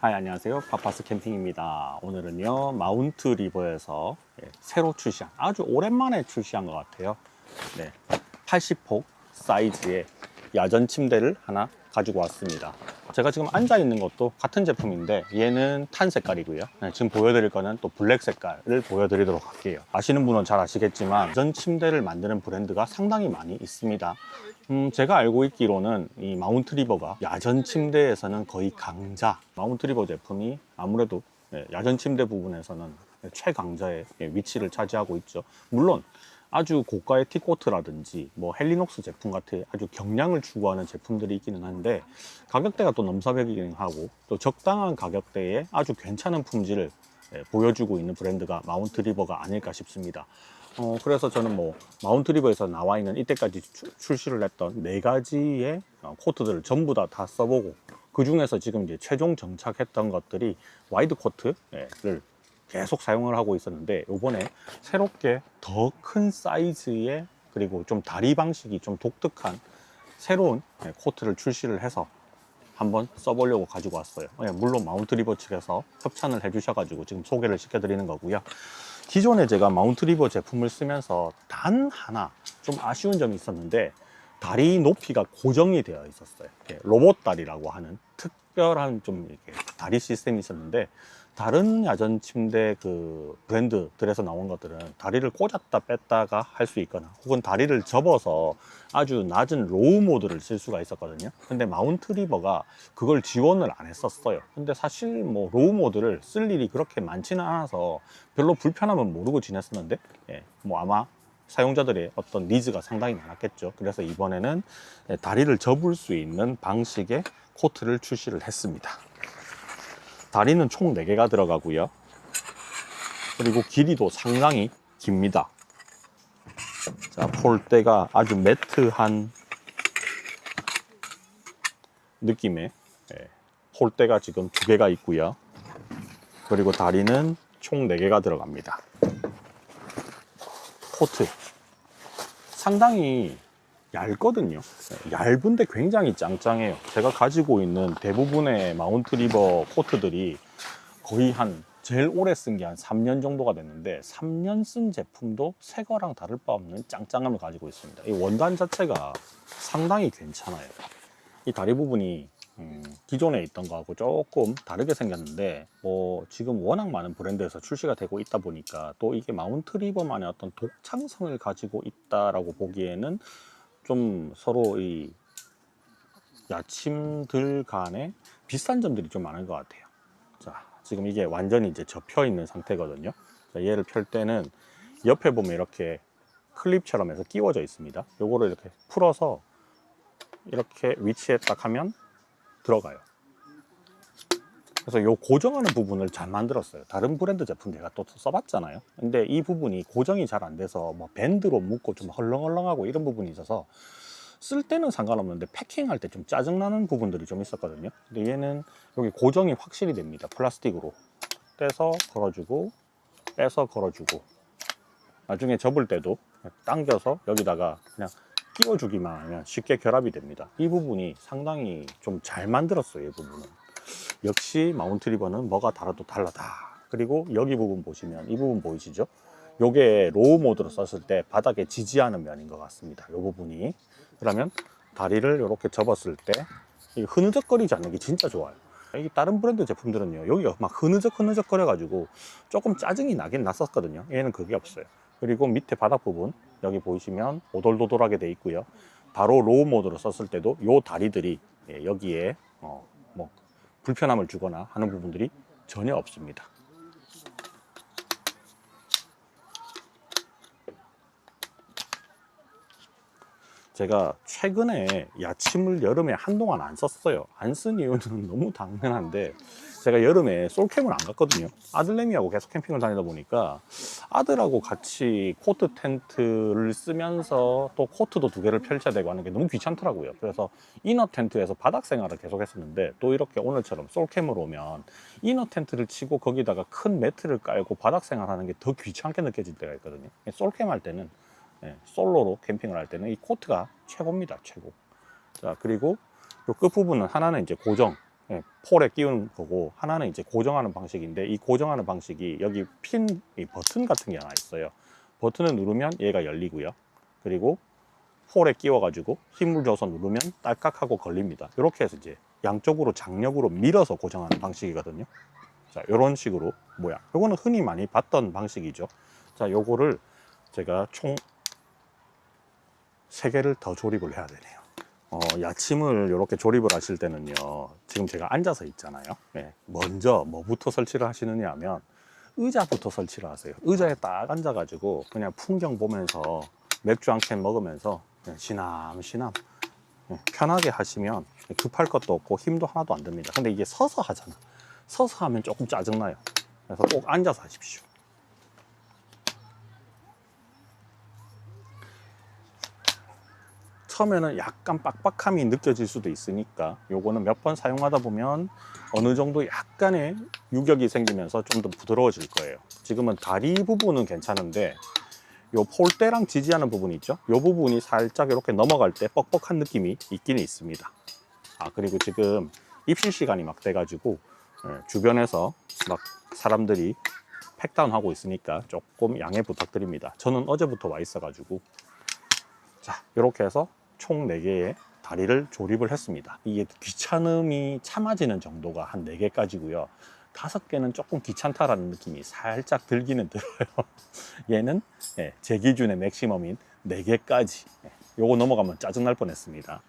하이, 안녕하세요. 파파스 캠핑입니다. 오늘은요 마운트 리버에서 새로 출시한, 아주 오랜만에 출시한 것 같아요. 80폭 사이즈의 야전 침대를 하나 가지고 왔습니다. 제가 지금 앉아 있는 것도 같은 제품인데 얘는 탄 색깔이고요. 지금 보여드릴 거는 또 블랙 색깔을 보여드리도록 할게요. 아시는 분은 잘 아시겠지만 야전 침대를 만드는 브랜드가 상당히 많이 있습니다. 제가 알고 있기로는 이 마운트 리버가 야전 침대에서는 거의 강자, 마운트 리버 제품이 아무래도 야전 침대 부분에서는 최강자의 위치를 차지하고 있죠. 물론 아주 고가의 티코트라든지 뭐 헬리녹스 제품 같은 아주 경량을 추구하는 제품들이 있기는 한데 가격대가 또 넘사벽이긴 하고 또 적당한 가격대에 아주 괜찮은 품질을 보여주고 있는 브랜드가 마운트 리버가 아닐까 싶습니다. 그래서 저는 뭐 마운트 리버에서 나와 있는 이때까지 출시를 했던 4가지의 코트들을 전부 다 써보고 그 중에서 지금 이제 최종 정착했던 것들이 와이드 코트를 계속 사용을 하고 있었는데 이번에 새롭게 더 큰 사이즈의 그리고 좀 다리 방식이 좀 독특한 새로운 코트를 출시를 해서 한번 써보려고 가지고 왔어요. 물론 마운트 리버 측에서 협찬을 해주셔가지고 지금 소개를 시켜드리는 거고요. 기존에 제가 마운트 리버 제품을 쓰면서 단 하나 좀 아쉬운 점이 있었는데 다리 높이가 고정이 되어 있었어요. 로봇 다리라고 하는 특별한 좀 이렇게 다리 시스템이 있었는데 다른 야전 침대 그 브랜드들에서 나온 것들은 다리를 꽂았다 뺐다가 할 수 있거나 혹은 다리를 접어서 아주 낮은 로우 모드를 쓸 수가 있었거든요. 근데 마운트 리버가 그걸 지원을 안 했었어요. 근데 사실 뭐 로우 모드를 쓸 일이 그렇게 많지는 않아서 별로 불편함은 모르고 지냈었는데 뭐 아마 사용자들의 어떤 니즈가 상당히 많았겠죠. 그래서 이번에는 다리를 접을 수 있는 방식의 코트를 출시를 했습니다. 다리는 총 4개가 들어가고요. 그리고 길이도 상당히 깁니다. 자, 폴대가 아주 매트한 느낌의 폴대가 지금 2개가 있고요. 그리고 다리는 총 4개가 들어갑니다. 코트 상당히 얇거든요. 얇은데 굉장히 짱짱해요. 제가 가지고 있는 대부분의 마운트 리버 코트들이 거의 제일 오래 쓴 게 한 3년 정도가 됐는데 3년 쓴 제품도 새 거랑 다를 바 없는 짱짱함을 가지고 있습니다. 이 원단 자체가 상당히 괜찮아요. 이 다리 부분이 기존에 있던 거하고 조금 다르게 생겼는데 뭐 지금 워낙 많은 브랜드에서 출시가 되고 있다 보니까 또 이게 마운트 리버만의 어떤 독창성을 가지고 있다라고 보기에는 좀 서로 이 야침들 간에 비슷한 점들이 좀 많은 것 같아요. 자, 지금 이게 완전히 이제 접혀 있는 상태거든요. 자, 얘를 펼 때는 옆에 보면 이렇게 클립처럼 해서 끼워져 있습니다. 요거를 이렇게 풀어서 이렇게 위치에 딱 하면 들어가요. 그래서 요 고정하는 부분을 잘 만들었어요. 다른 브랜드 제품 제가 또 써봤잖아요. 근데 이 부분이 고정이 잘 안 돼서 뭐 밴드로 묶고 좀 헐렁헐렁하고 이런 부분이 있어서 쓸 때는 상관없는데 패킹할 때 좀 짜증나는 부분들이 좀 있었거든요. 근데 얘는 여기 고정이 확실히 됩니다. 플라스틱으로 떼서 걸어주고 빼서 걸어주고 나중에 접을 때도 당겨서 여기다가 그냥 끼워주기만 하면 쉽게 결합이 됩니다. 이 부분이 상당히 좀 잘 만들었어요. 이 부분은 역시 마운트 리버는 뭐가 달라도 달라다. 그리고 여기 부분 보시면 이 부분 보이시죠? 요게 로우 모드로 썼을 때 바닥에 지지하는 면인 것 같습니다. 이 부분이. 그러면 다리를 이렇게 접었을 때 흐느적거리지 않는 게 진짜 좋아요. 이 다른 브랜드 제품들은요, 여기가 막 흐느적 거려 가지고 조금 짜증이 나긴 났었거든요. 얘는 그게 없어요. 그리고 밑에 바닥 부분 여기 보이시면 오돌도돌하게 돼 있고요. 바로 로우 모드로 썼을 때도 요 다리들이 여기에 뭐 불편함을 주거나 하는 부분들이 전혀 없습니다. 제가 최근에 야침을 여름에 한동안 안 썼어요. 안 쓴 이유는 너무 당연한데 제가 여름에 솔캠을 안 갔거든요. 아들내미하고 계속 캠핑을 다니다 보니까 아들하고 같이 코트 텐트를 쓰면서 또 코트도 2개를 펼쳐야 되고 하는 게 너무 귀찮더라고요. 그래서 이너 텐트에서 바닥 생활을 계속 했었는데 또 이렇게 오늘처럼 솔캠으로 오면 이너 텐트를 치고 거기다가 큰 매트를 깔고 바닥 생활하는 게 더 귀찮게 느껴질 때가 있거든요. 솔캠 할 때는 솔로로 캠핑을 할 때는 이 코트가 최고입니다. 최고. 자, 그리고 이 끝부분은 하나는 이제 고정, 예, 폴에 끼우는 거고, 하나는 이제 고정하는 방식인데, 이 고정하는 방식이 여기 핀, 이 버튼 같은 게 하나 있어요. 버튼을 누르면 얘가 열리고요. 그리고 폴에 끼워가지고 힘을 줘서 누르면 딸깍하고 걸립니다. 이렇게 해서 이제 양쪽으로 장력으로 밀어서 고정하는 방식이거든요. 자, 이런 식으로 모양. 요거는 흔히 많이 봤던 방식이죠. 자, 요거를 제가 총 3개를 더 조립을 해야 되네요. 야침을 이렇게 조립을 하실 때는요, 지금 제가 앉아서 있잖아요. 네, 먼저 뭐부터 설치를 하시느냐 하면 의자부터 설치를 하세요. 의자에 딱 앉아가지고 그냥 풍경 보면서 맥주 한 캔 먹으면서 그냥 쉬남쉬남 편하게 하시면 급할 것도 없고 힘도 하나도 안 듭니다. 근데 이게 서서 하잖아. 서서 하면 조금 짜증나요. 그래서 꼭 앉아서 하십시오. 처음에는 약간 빡빡함이 느껴질 수도 있으니까 요거는 몇 번 사용하다 보면 어느 정도 약간의 유격이 생기면서 좀 더 부드러워질 거예요. 지금은 다리 부분은 괜찮은데 요 폴대랑 지지하는 부분이 있죠. 요 부분이 살짝 이렇게 넘어갈 때 뻑뻑한 느낌이 있기는 있습니다. 그리고 지금 입실 시간이 막 돼가지고 주변에서 막 사람들이 팩다운 하고 있으니까 조금 양해 부탁드립니다. 저는 어제부터 와 있어가지고. 자, 이렇게 해서 총 4개의 다리를 조립을 했습니다. 이게 귀찮음이 참아지는 정도가 한 4개까지고요. 5개는 조금 귀찮다라는 느낌이 살짝 들기는 들어요. 얘는 제 기준의 맥시멈인 4개까지. 요거 넘어가면 짜증날 뻔했습니다.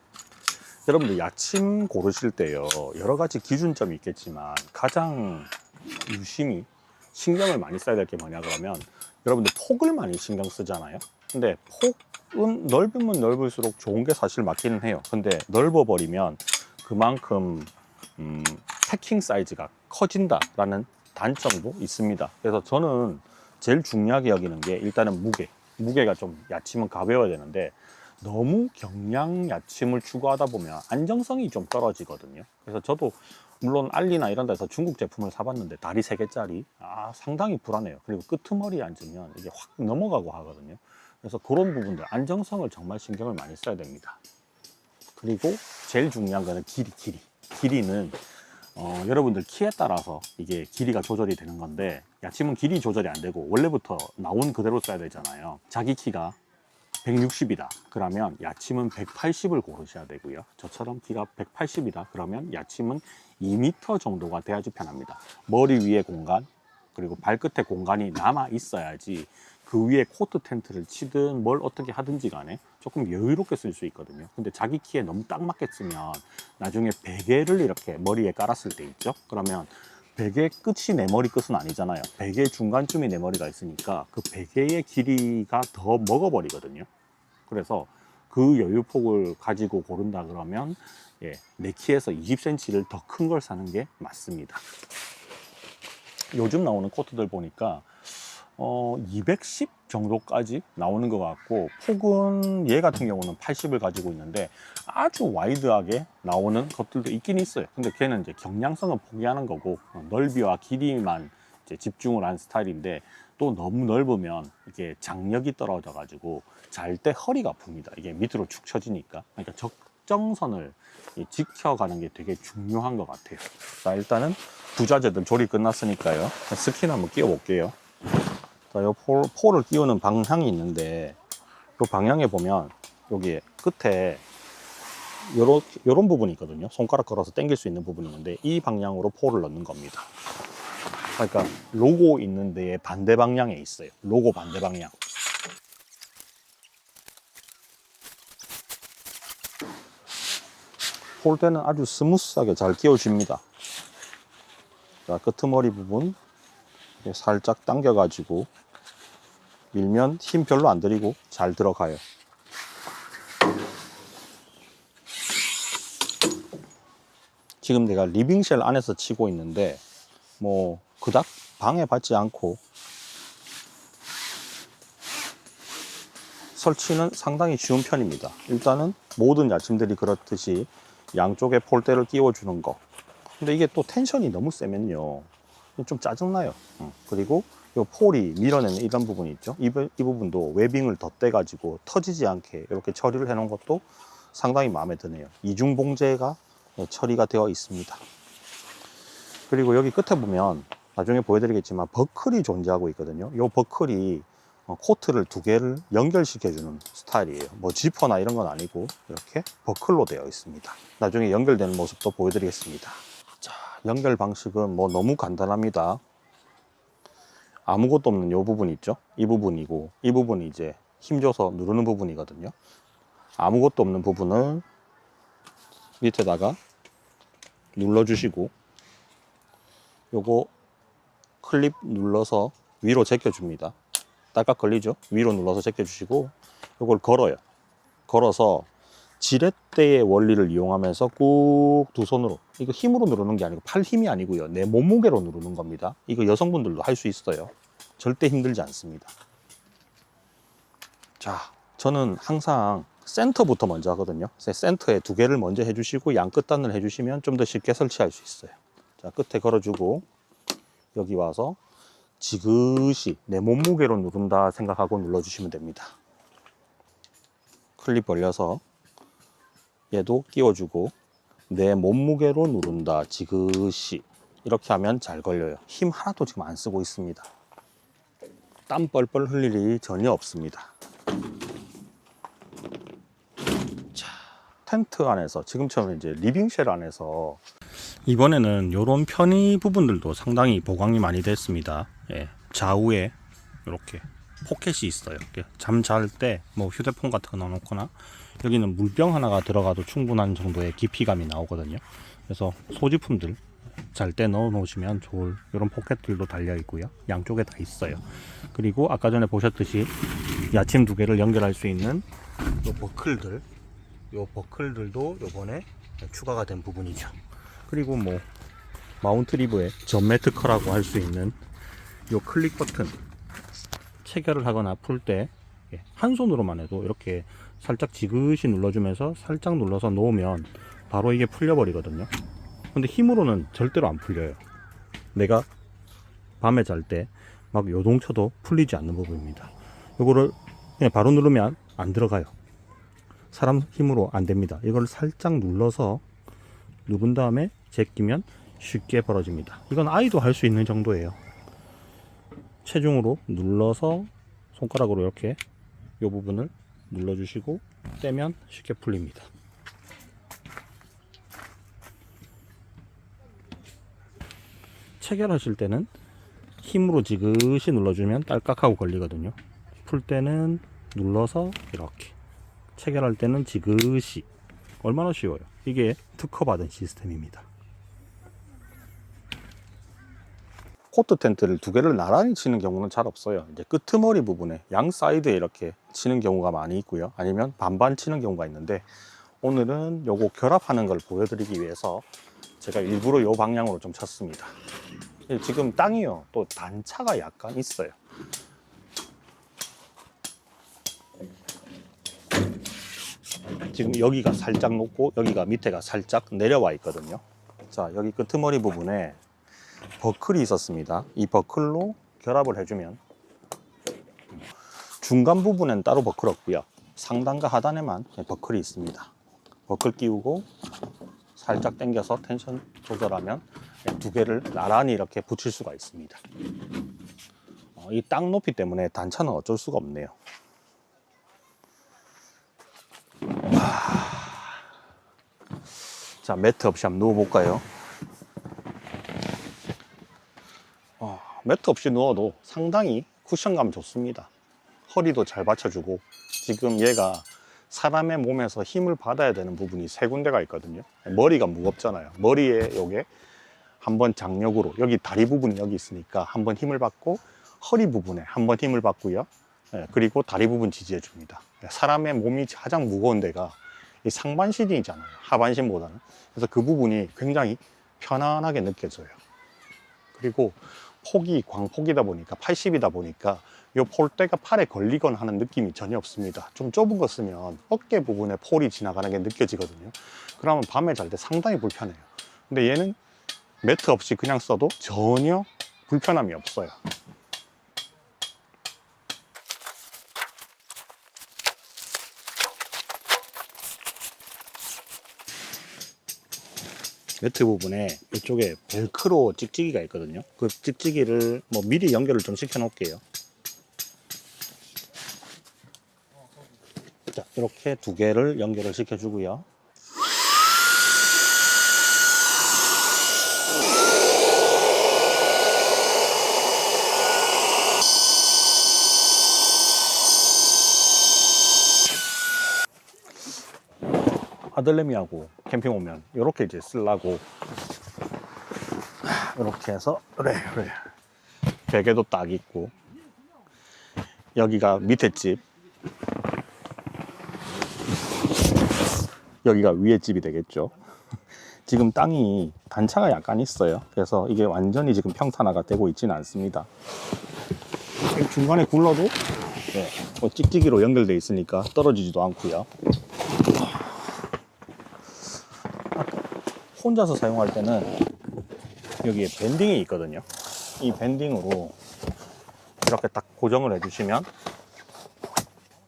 여러분들 야침 고르실 때요, 여러 가지 기준점이 있겠지만 가장 유심히 신경을 많이 써야 될 게 뭐냐 그러면, 여러분들 폭을 많이 신경 쓰잖아요. 근데 폭은 넓으면 넓을수록 좋은 게 사실 맞기는 해요. 근데 넓어버리면 그만큼 패킹 사이즈가 커진다라는 단점도 있습니다. 그래서 저는 제일 중요하게 여기는 게 일단은 무게가 좀, 야침은 가벼워야 되는데 너무 경량 야침을 추구하다 보면 안정성이 좀 떨어지거든요. 그래서 저도 물론 알리나 이런 데서 중국 제품을 사봤는데 다리 3개짜리 상당히 불안해요. 그리고 끄트머리에 앉으면 이게 확 넘어가고 하거든요. 그래서 그런 부분들 안정성을 정말 신경을 많이 써야 됩니다. 그리고 제일 중요한 거는 길이는 여러분들 키에 따라서 이게 길이가 조절이 되는 건데, 야침은 길이 조절이 안 되고 원래부터 나온 그대로 써야 되잖아요. 자기 키가 160이다 그러면 야침은 180을 고르셔야 되고요. 저처럼 키가 180이다 그러면 야침은 2m 정도가 돼야지 편합니다. 머리 위에 공간, 그리고 발끝에 공간이 남아 있어야지 그 위에 코트 텐트를 치든 뭘 어떻게 하든지 간에 조금 여유롭게 쓸 수 있거든요. 근데 자기 키에 너무 딱 맞게 쓰면 나중에 베개를 이렇게 머리에 깔았을 때 있죠. 그러면 베개 끝이 내 머리 끝은 아니잖아요. 베개 중간쯤에 내 머리가 있으니까 그 베개의 길이가 더 먹어버리거든요. 그래서 그 여유폭을 가지고 고른다 그러면 내 키에서 20cm를 더 큰 걸 사는 게 맞습니다. 요즘 나오는 코트들 보니까 210 정도까지 나오는 것 같고, 폭은 얘 같은 경우는 80을 가지고 있는데 아주 와이드하게 나오는 것들도 있긴 있어요. 근데 걔는 이제 경량성은 포기하는 거고 넓이와 길이만 이제 집중을 한 스타일인데, 또 너무 넓으면 이게 장력이 떨어져 가지고 잘 때 허리가 아픕니다. 이게 밑으로 축 처지니까. 그러니까 적정선을 지켜가는 게 되게 중요한 것 같아요. 자, 일단은 부자재들 조립 끝났으니까요, 스킨 한번 끼워 볼게요. 자, 요 폴을 끼우는 방향이 있는데, 요 방향에 보면 여기 끝에 요런 부분이 있거든요. 손가락 걸어서 당길 수 있는 부분이 있는데 이 방향으로 폴을 넣는 겁니다. 그러니까 로고 있는 데에 반대 방향에 있어요. 로고 반대 방향. 폴대는 아주 스무스하게 잘 끼워집니다. 자, 끄트머리 부분 살짝 당겨가지고 밀면 힘 별로 안 들이고 잘 들어가요. 지금 내가 리빙쉘 안에서 치고 있는데 뭐 그닥 방해받지 않고 설치는 상당히 쉬운 편입니다. 일단은 모든 야침들이 그렇듯이 양쪽에 폴대를 끼워주는 거. 근데 이게 또 텐션이 너무 세면요, 좀 짜증나요. 그리고 이 폴이 밀어내는 이런 부분이 있죠. 이 부분도 웨빙을 덧대가지고 터지지 않게 이렇게 처리를 해놓은 것도 상당히 마음에 드네요. 이중 봉제가 처리가 되어 있습니다. 그리고 여기 끝에 보면 나중에 보여드리겠지만 버클이 존재하고 있거든요. 이 버클이 코트를 두 개를 연결시켜주는 스타일이에요. 뭐 지퍼나 이런 건 아니고 이렇게 버클로 되어 있습니다. 나중에 연결되는 모습도 보여드리겠습니다. 자, 연결 방식은 뭐 너무 간단합니다. 아무것도 없는 이 부분 있죠? 이 부분이고 이 부분이 이제 힘줘서 누르는 부분이거든요. 아무것도 없는 부분을 밑에다가 눌러주시고 요거 클립 눌러서 위로 제껴줍니다. 딸깍 걸리죠? 위로 눌러서 제껴주시고 요걸 걸어요. 걸어서 지렛대의 원리를 이용하면서 꾹 두 손으로, 이거 힘으로 누르는 게 아니고 팔 힘이 아니고요, 내 몸무게로 누르는 겁니다. 이거 여성분들도 할 수 있어요. 절대 힘들지 않습니다. 자, 저는 항상 센터부터 먼저 하거든요. 센터에 두 개를 먼저 해주시고 양 끝단을 해주시면 좀 더 쉽게 설치할 수 있어요. 자, 끝에 걸어주고 여기 와서 지그시 내 몸무게로 누른다 생각하고 눌러주시면 됩니다. 클립 벌려서 얘도 끼워주고 내 몸무게로 누른다 지그시, 이렇게 하면 잘 걸려요. 힘 하나도 지금 안 쓰고 있습니다. 땀 뻘뻘 흘릴 일이 전혀 없습니다. 자, 텐트 안에서 지금처럼 이제 리빙쉘 안에서 이번에는 이런 편의 부분들도 상당히 보강이 많이 됐습니다. 예, 좌우에 이렇게 포켓이 있어요. 잠 잘 때 뭐 휴대폰 같은 거 넣어놓거나, 여기는 물병 하나가 들어가도 충분한 정도의 깊이감이 나오거든요. 그래서 소지품들 잘 때 넣어 놓으시면 좋을 이런 포켓들도 달려 있고요. 양쪽에 다 있어요. 그리고 아까 전에 보셨듯이 야침 두 개를 연결할 수 있는 요 버클들, 요 버클들도 요번에 추가가 된 부분이죠. 그리고 뭐 마운트 리버의 전매특허라고 할 수 있는 요 클릭 버튼, 체결을 하거나 풀 때 한 손으로만 해도 이렇게 살짝 지그시 눌러주면서 살짝 눌러서 놓으면 바로 이게 풀려버리거든요. 근데 힘으로는 절대로 안 풀려요. 내가 밤에 잘 때 막 요동쳐도 풀리지 않는 부분입니다. 요거를 그냥 바로 누르면 안 들어가요. 사람 힘으로 안 됩니다. 이걸 살짝 눌러서 누른 다음에 제끼면 쉽게 벌어집니다. 이건 아이도 할 수 있는 정도예요. 체중으로 눌러서 손가락으로 이렇게 이 부분을 눌러주시고 떼면 쉽게 풀립니다. 체결하실 때는 힘으로 지그시 눌러주면 딸깍하고 걸리거든요. 풀 때는 눌러서 이렇게, 체결할 때는 지그시. 얼마나 쉬워요. 이게 특허받은 시스템입니다. 코트 텐트를 두 개를 나란히 치는 경우는 잘 없어요. 이제 끄트머리 부분에 양 사이드에 이렇게 치는 경우가 많이 있고요. 아니면 반반 치는 경우가 있는데, 오늘은 요거 결합하는 걸 보여드리기 위해서 제가 일부러 요 방향으로 좀 쳤습니다. 지금 땅이요, 또 단차가 약간 있어요. 지금 여기가 살짝 높고 여기가 밑에가 살짝 내려와 있거든요. 자, 여기 끄트머리 부분에 버클이 있었습니다. 이 버클로 결합을 해주면, 중간 부분엔 따로 버클 없고요, 상단과 하단에만 버클이 있습니다. 버클 끼우고 살짝 당겨서 텐션 조절하면 두 개를 나란히 이렇게 붙일 수가 있습니다. 이 땅 높이 때문에 단차는 어쩔 수가 없네요. 자, 매트 없이 한번 누워볼까요? 매트 없이 누워도 상당히 쿠션감 좋습니다. 허리도 잘 받쳐주고, 지금 얘가 사람의 몸에서 힘을 받아야 되는 부분이 세 군데가 있거든요. 머리가 무겁잖아요. 머리에 요게 한번 장력으로, 여기 다리 부분이 여기 있으니까 한번 힘을 받고, 허리 부분에 한번 힘을 받고요. 그리고 다리 부분 지지해 줍니다. 사람의 몸이 가장 무거운 데가 이 상반신이잖아요, 하반신보다는. 그래서 그 부분이 굉장히 편안하게 느껴져요. 그리고 폭이 광폭이다 보니까, 80이다 보니까 이 폴대가 팔에 걸리거나 하는 느낌이 전혀 없습니다. 좀 좁은 거 쓰면 어깨 부분에 폴이 지나가는 게 느껴지거든요. 그러면 밤에 잘 때 상당히 불편해요. 근데 얘는 매트 없이 그냥 써도 전혀 불편함이 없어요. 매트 부분에 이쪽에 벨크로 찍찍이가 있거든요. 그 찍찍이를 뭐 미리 연결을 좀 시켜 놓을게요. 자, 이렇게 두 개를 연결을 시켜 주고요. 아들내미하고 캠핑 오면 이렇게 이제 쓰려고 이렇게 해서 그래 베개도 딱 있고, 여기가 밑에 집, 여기가 위에 집이 되겠죠. 지금 땅이 단차가 약간 있어요. 그래서 이게 완전히 지금 평탄화가 되고 있지는 않습니다. 중간에 굴러도 네, 뭐 찍찍이로 연결되어 있으니까 떨어지지도 않고요. 혼자서 사용할 때는 여기에 밴딩이 있거든요. 이 밴딩으로 이렇게 딱 고정을 해주시면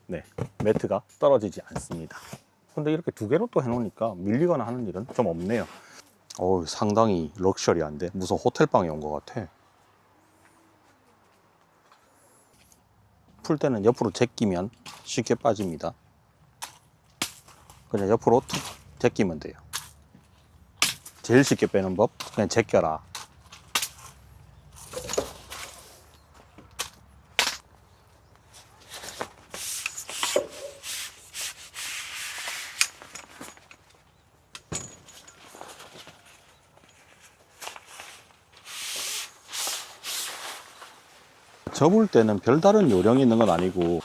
네, 매트가 떨어지지 않습니다. 근데 이렇게 두 개로 또 해놓으니까 밀리거나 하는 일은 좀 없네요. 상당히 럭셔리한데 무슨 호텔방에 온 것 같아. 풀 때는 옆으로 제끼면 쉽게 빠집니다. 그냥 옆으로 툭 제끼면 돼요. 제일 쉽게 빼는 법, 그냥 제껴라. 접을 때는 별다른 요령이 있는 건 아니고,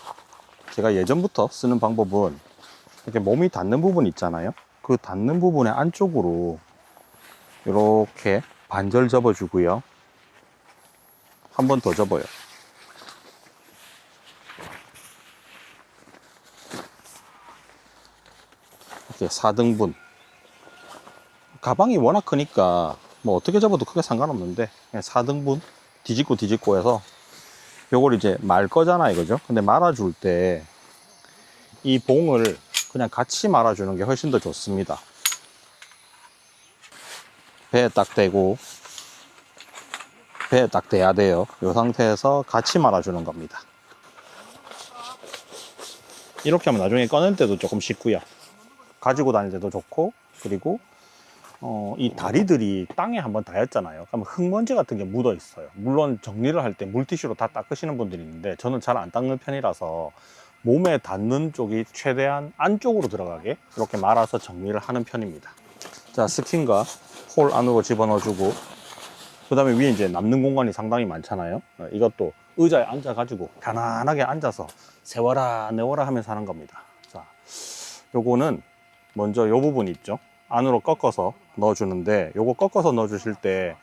제가 예전부터 쓰는 방법은 이렇게 몸이 닿는 부분 있잖아요. 그 닿는 부분의 안쪽으로 이렇게 반절 접어주고요. 한 번 더 접어요. 이렇게 4등분. 가방이 워낙 크니까 뭐 어떻게 접어도 크게 상관없는데, 그냥 4등분 뒤집고 해서 요걸 이제 말 거잖아요, 그죠? 근데 말아줄 때 이 봉을 그냥 같이 말아주는 게 훨씬 더 좋습니다. 배에 딱 대고, 배에 딱 대야 돼요. 이 상태에서 같이 말아주는 겁니다. 이렇게 하면 나중에 꺼낼 때도 조금 쉽고요. 가지고 다닐 때도 좋고, 그리고 이 다리들이 땅에 한번 닿였잖아요. 그러면 흙먼지 같은 게 묻어 있어요. 물론 정리를 할 때 물티슈로 다 닦으시는 분들이 있는데, 저는 잘 안 닦는 편이라서 몸에 닿는 쪽이 최대한 안쪽으로 들어가게 이렇게 말아서 정리를 하는 편입니다. 자, 스킨과 홀 안으로 집어넣어주고, 그 다음에 위에 이제 남는 공간이 상당히 많잖아요. 이것도 의자에 앉아가지고 편안하게 앉아서 세워라 내워라 하면서 하는 겁니다. 자, 요거는 먼저 요 부분 있죠. 안으로 꺾어서 넣어주는데, 요거 꺾어서 넣어주실 때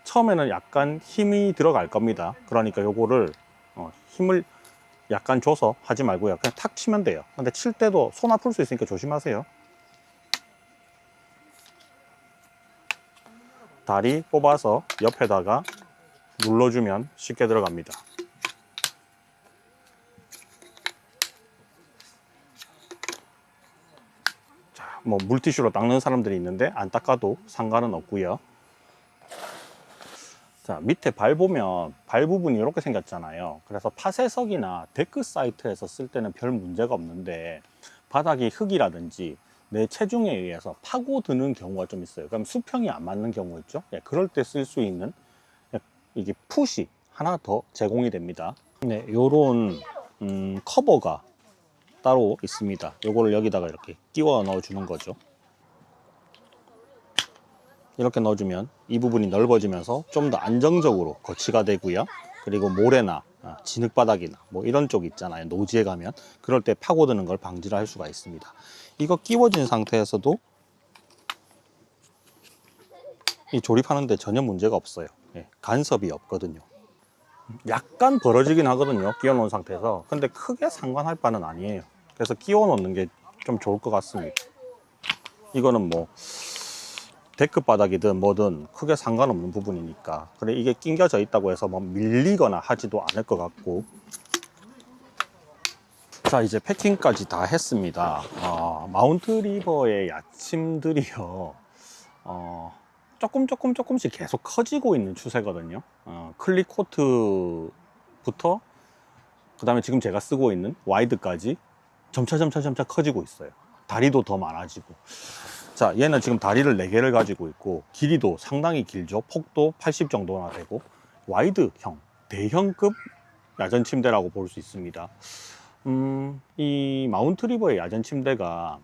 처음에는 약간 힘이 들어갈 겁니다. 그러니까 요거를 힘을 약간 줘서 하지 말고요. 그냥 탁 치면 돼요. 근데 칠 때도 손 아플 수 있으니까 조심하세요. 다리 뽑아서 옆에다가 눌러주면 쉽게 들어갑니다. 자, 뭐 물티슈로 닦는 사람들이 있는데 안 닦아도 상관은 없고요. 자, 밑에 발 보면 발 부분이 이렇게 생겼잖아요. 그래서 파쇄석이나 데크 사이트에서 쓸 때는 별 문제가 없는데, 바닥이 흙이라든지 내 체중에 의해서 파고드는 경우가 좀 있어요. 그럼 수평이 안 맞는 경우 있죠. 그럴 때 쓸 수 있는 이게 풋이 하나 더 제공이 됩니다. 네, 요런 커버가 따로 있습니다. 요거를 여기다가 이렇게 끼워 넣어 주는 거죠. 이렇게 넣어주면 이 부분이 넓어지면서 좀 더 안정적으로 거치가 되고요. 그리고 모래나 진흙바닥이나 뭐 이런 쪽 있잖아요. 노지에 가면 그럴 때 파고드는 걸 방지를 할 수가 있습니다. 이거 끼워진 상태에서도 이 조립하는데 전혀 문제가 없어요. 간섭이 없거든요. 약간 벌어지긴 하거든요. 끼워 놓은 상태에서. 근데 크게 상관할 바는 아니에요. 그래서 끼워 놓는 게 좀 좋을 것 같습니다. 이거는 뭐 데크 바닥이든 뭐든 크게 상관없는 부분이니까. 그래, 이게 낑겨져 있다고 해서 뭐 밀리거나 하지도 않을 것 같고. 자, 이제 패킹까지 다 했습니다. 마운트 리버의 야침들이요, 조금씩 계속 커지고 있는 추세거든요. 클릭 코트부터 그 다음에 지금 제가 쓰고 있는 와이드까지 점차 커지고 있어요. 다리도 더 많아지고. 자, 얘는 지금 다리를 4개를 가지고 있고 길이도 상당히 길죠. 폭도 80 정도나 되고 와이드형, 대형급 야전 침대라고 볼 수 있습니다. 이 마운트 리버의 야전 침대가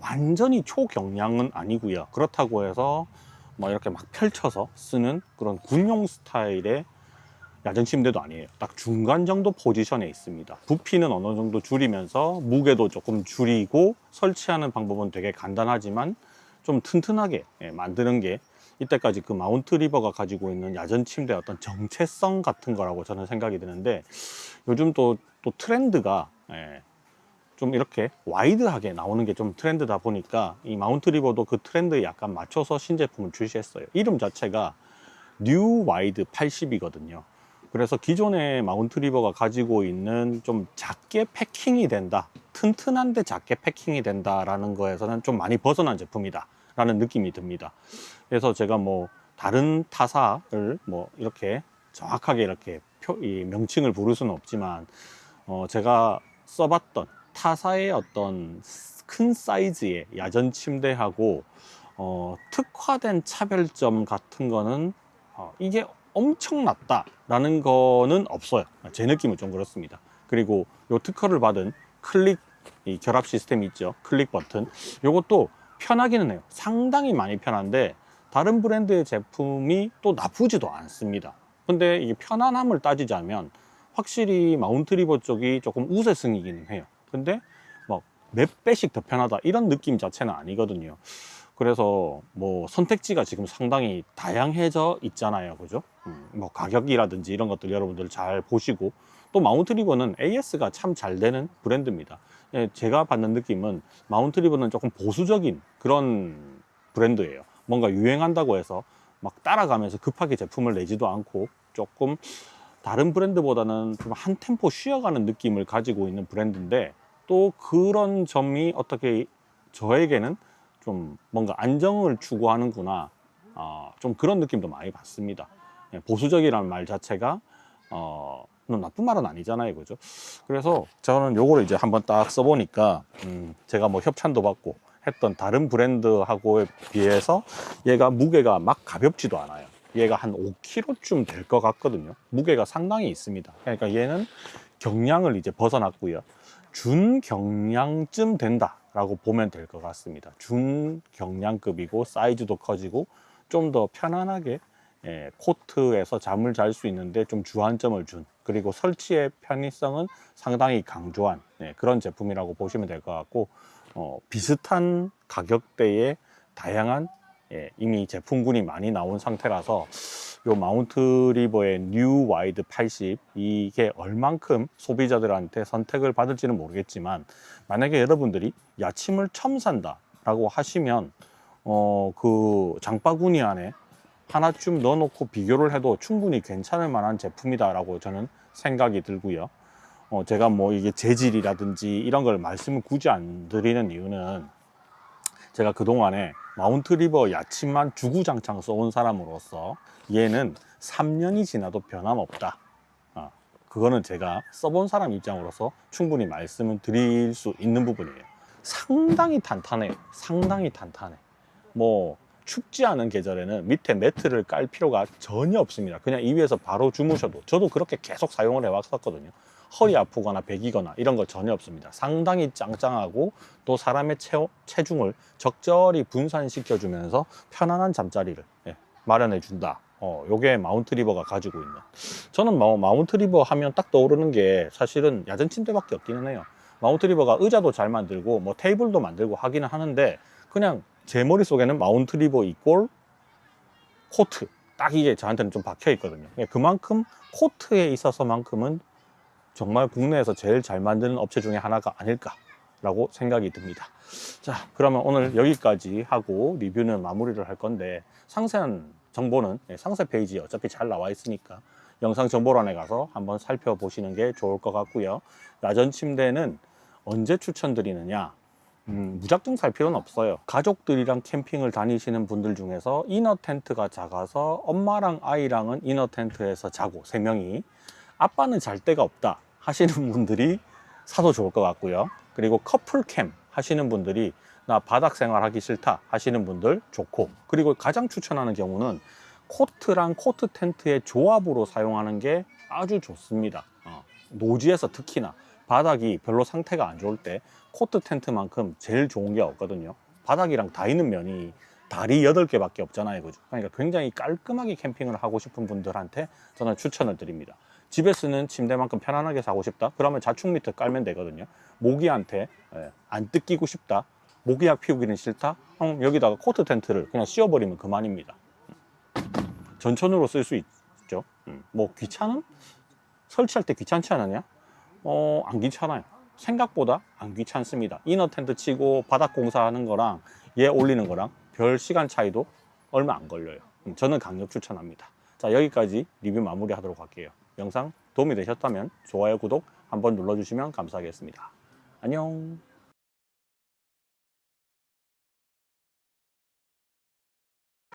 완전히 초경량은 아니고요. 그렇다고 해서 뭐 이렇게 막 펼쳐서 쓰는 그런 군용 스타일의 야전 침대도 아니에요. 딱 중간 정도 포지션에 있습니다. 부피는 어느 정도 줄이면서 무게도 조금 줄이고 설치하는 방법은 되게 간단하지만 좀 튼튼하게 만드는 게 이때까지 그 마운트 리버가 가지고 있는 야전 침대의 어떤 정체성 같은 거라고 저는 생각이 드는데, 요즘 또 트렌드가 좀 이렇게 와이드하게 나오는 게 좀 트렌드다 보니까 이 마운트 리버도 그 트렌드에 약간 맞춰서 신제품을 출시했어요. 이름 자체가 뉴 와이드 80이거든요. 그래서 기존의 마운트 리버가 가지고 있는 좀 작게 패킹이 된다, 튼튼한데 작게 패킹이 된다라는 거에서는 좀 많이 벗어난 제품이다 라는 느낌이 듭니다. 그래서 제가 뭐 다른 타사를 뭐 이렇게 정확하게 이렇게 이 명칭을 부를 수는 없지만 제가 써봤던 타사의 어떤 큰 사이즈의 야전 침대하고 특화된 차별점 같은 거는 이게 엄청 낮다라는 거는 없어요. 제 느낌은 좀 그렇습니다. 그리고 요 특허를 받은 클릭 이 결합 시스템이 있죠. 클릭 버튼. 요것도 편하기는 해요. 상당히 많이 편한데 다른 브랜드의 제품이 또 나쁘지도 않습니다. 근데 이게 편안함을 따지자면 확실히 마운트 리버 쪽이 조금 우세승이기는 해요. 근데 막 몇 배씩 더 편하다 이런 느낌 자체는 아니거든요. 그래서 뭐 선택지가 지금 상당히 다양해져 있잖아요. 그죠? 뭐 가격이라든지 이런 것들 여러분들 잘 보시고, 또 마운트 리버는 AS가 참 잘 되는 브랜드입니다. 제가 받는 느낌은 마운트 리버는 조금 보수적인 그런 브랜드예요. 뭔가 유행한다고 해서 막 따라가면서 급하게 제품을 내지도 않고 조금 다른 브랜드보다는 좀 한 템포 쉬어가는 느낌을 가지고 있는 브랜드인데, 또 그런 점이 어떻게 저에게는 좀 뭔가 안정을 추구하는구나, 좀 그런 느낌도 많이 받습니다. 보수적이라는 말 자체가 나쁜 말은 아니잖아요, 그죠? 그래서 저는 요거를 이제 한번 딱 써보니까 제가 뭐 협찬도 받고 했던 다른 브랜드하고에 비해서 얘가 무게가 막 가볍지도 않아요. 얘가 한 5kg쯤 될 것 같거든요. 무게가 상당히 있습니다. 그러니까 얘는 경량을 이제 벗어났고요. 준경량쯤 된다라고 보면 될 것 같습니다. 준경량급이고 사이즈도 커지고 좀 더 편안하게 코트에서 잠을 잘 수 있는데 좀 주안점을 준, 그리고 설치의 편의성은 상당히 강조한 그런 제품이라고 보시면 될 것 같고, 비슷한 가격대의 다양한 이미 제품군이 많이 나온 상태라서 요 마운트 리버의 뉴 와이드 80 이게 얼만큼 소비자들한테 선택을 받을지는 모르겠지만, 만약에 여러분들이 야침을 처음 산다 라고 하시면 그 장바구니 안에 하나쯤 넣어놓고 비교를 해도 충분히 괜찮을 만한 제품이다 라고 저는 생각이 들고요. 제가 뭐 이게 재질이라든지 이런 걸 말씀을 굳이 안 드리는 이유는, 제가 그동안에 마운트 리버 야침만 주구장창 써온 사람으로서 얘는 3년이 지나도 변함없다, 그거는 제가 써본 사람 입장으로서 충분히 말씀을 드릴 수 있는 부분이에요. 상당히 탄탄해요. 상당히 탄탄해. 뭐 춥지 않은 계절에는 밑에 매트를 깔 필요가 전혀 없습니다. 그냥 이 위에서 바로 주무셔도, 저도 그렇게 계속 사용을 해왔었거든요. 허리 아프거나 베기거나 이런 거 전혀 없습니다. 상당히 짱짱하고 또 사람의 체중을 적절히 분산시켜 주면서 편안한 잠자리를 마련해 준다. 요게 마운트 리버가 가지고 있는, 저는 마운트 리버 하면 딱 떠오르는 게 사실은 야전 침대밖에 없기는 해요. 마운트 리버가 의자도 잘 만들고 뭐 테이블도 만들고 하기는 하는데, 그냥 제 머릿속에는 마운트 리버 이꼴 코트, 딱 이게 저한테는 좀 박혀 있거든요. 그만큼 코트에 있어서만큼은 정말 국내에서 제일 잘 만드는 업체 중에 하나가 아닐까라고 생각이 듭니다. 자, 그러면 오늘 여기까지 하고 리뷰는 마무리를 할 건데, 상세한 정보는 상세 페이지에 어차피 잘 나와 있으니까 영상 정보란에 가서 한번 살펴보시는 게 좋을 것 같고요. 야전 침대는 언제 추천드리느냐? 무작정 살 필요는 없어요. 가족들이랑 캠핑을 다니시는 분들 중에서 이너 텐트가 작아서 엄마랑 아이랑은 이너 텐트에서 자고 3명이 아빠는 잘 데가 없다 하시는 분들이 사도 좋을 것 같고요. 그리고 커플 캠 하시는 분들이 나 바닥 생활하기 싫다 하시는 분들 좋고, 그리고 가장 추천하는 경우는 코트랑 코트 텐트의 조합으로 사용하는 게 아주 좋습니다. 노지에서 특히나 바닥이 별로 상태가 안 좋을 때 코트 텐트만큼 제일 좋은 게 없거든요. 바닥이랑 닿이는 면이 다리 8개밖에 없잖아요. 그죠? 그러니까 굉장히 깔끔하게 캠핑을 하고 싶은 분들한테 저는 추천을 드립니다. 집에 쓰는 침대만큼 편안하게 자고 싶다? 그러면 자충 밑에 깔면 되거든요. 모기한테 안 뜯기고 싶다? 모기약 피우기는 싫다? 그럼 여기다가 코트 텐트를 그냥 씌워버리면 그만입니다. 전천후로 쓸 수 있죠. 뭐 귀찮음? 설치할 때 귀찮지 않았냐? 안 귀찮아요. 생각보다 안 귀찮습니다. 이너 텐트 치고 바닥 공사하는 거랑 얘 올리는 거랑 별 시간 차이도 얼마 안 걸려요. 저는 강력 추천합니다. 자, 여기까지 리뷰 마무리 하도록 할게요. 영상 도움이 되셨다면 좋아요, 구독 한번 눌러주시면 감사하겠습니다. 안녕.